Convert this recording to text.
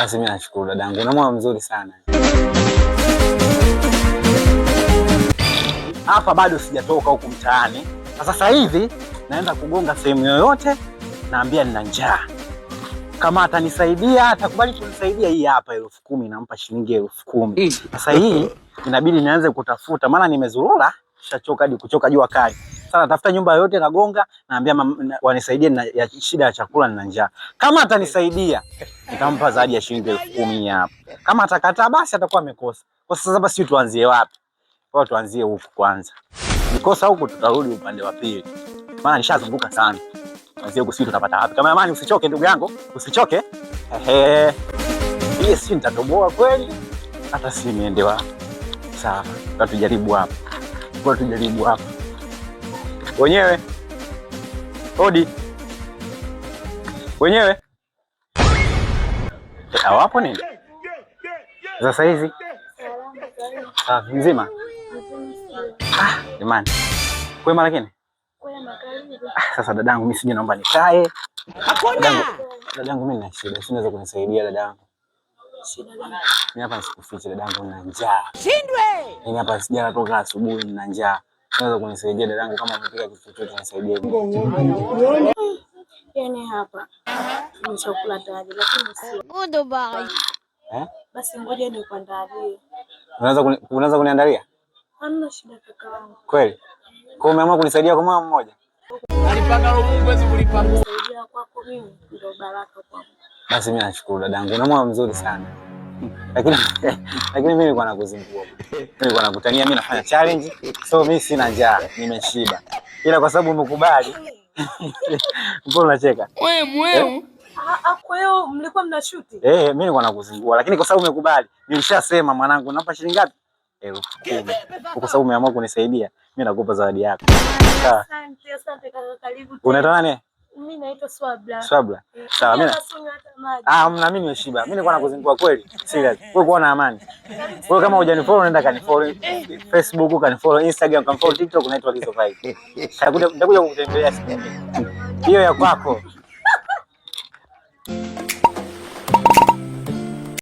Basi mimi nashukuru dadangu. Una moyo mzuri sana. Hapa bado sijatoka huku mtaani. Sasa hivi naenda kugonga sehemu yoyote, naambia nina njaa. Kama atanisaidia, atakubali kunisaidia, hii hapa 10,000 nampa shilingi 10,000. Sasa hii inabidi nianze kutafuta, maana nimezurura, nishachoka hadi kuchoka jua kali. Sasa natafuta nyumba yoyote nagonga, naambia wanisaidie na shida ya chakula, nina njaa. Kama atanisaidia, nitampa zaidi ya shilingi 10,000 hapa. Kama atakataa basi atakuwa amekosa. Kwa sasa basi tuanzie wapi? Kwa tuanzie huku kwanza. Nikosa huku tutarudi upande wa pili. Maana nishazunguka sana. Tuanzie huku, sisi tutapata wapi? Kama amani, usichoke ndugu yangu, usichoke. Hii si nitatoboa kweli? Hata si niende wapi. Sawa, tutajaribu hapa. Kwa tujaribu hapa. Wenyewe. Hodi. Wenyewe. Hawapo nini? Sasa hizi. Mzima. Jamani. Kwema lakini? Kwema karibu. Sasa dadangu mimi sije, naomba nikae. Hakuna. Dadangu mimi nina shida. Unaweza kunisaidia dadangu? Shida gani? Mimi hapa sikuficha dadangu, nina njaa. Shindwe. Mimi hapa sijala toka asubuhi, nina njaa. Unaweza kunisaidia dadangu? Kama umepika kitu chochote nisaidie. Yaani hapa ni chakula tayari lakini si. Godo bye. Basi ngoja nikuandalie. Unaweza kuniandalia? Hamna shida kaka wangu. Kweli? Kwa umeamua kunisaidia kwa moyo mmoja? Alipanga Mungu hawezi kulipa. Kusaidia kwako mimi ndio baraka kwangu. Basi mimi nashukuru dadangu. Una moyo mzuri sana. Lakini mimi nilikuwa nakuzingua. Nilikuwa nakutania mimi nafanya challenge. So mimi sina njaa, nimeshiba. Ila kwa sababu umekubali. Mbona unacheka? Wewe mweu. Kwa hiyo mlikuwa mnashuti? Mimi nilikuwa nakuzingua, lakini kwa sababu umekubali, nilishasema mwanangu, nampa shilingi ngapi? 10,000. Kwa sababu umeamua kunisaidia, mimi nakupa zawadi yako. Asante kaka, karibu. Unaitwa nani? Mimi naitwa Swabla. Swabla. Sawa, mimi. Mimi nimeshiba. Mimi nilikuwa nakuzingua kweli. Serious. Wewe kuwa na amani. Wewe kama hujanifollow nenda kanifollow Facebook, kanifollow Instagram, kanifollow TikTok, unaitwa Lizo Vibe. Nitakuja kukutembelea siku nyingine. Hiyo ya kwako.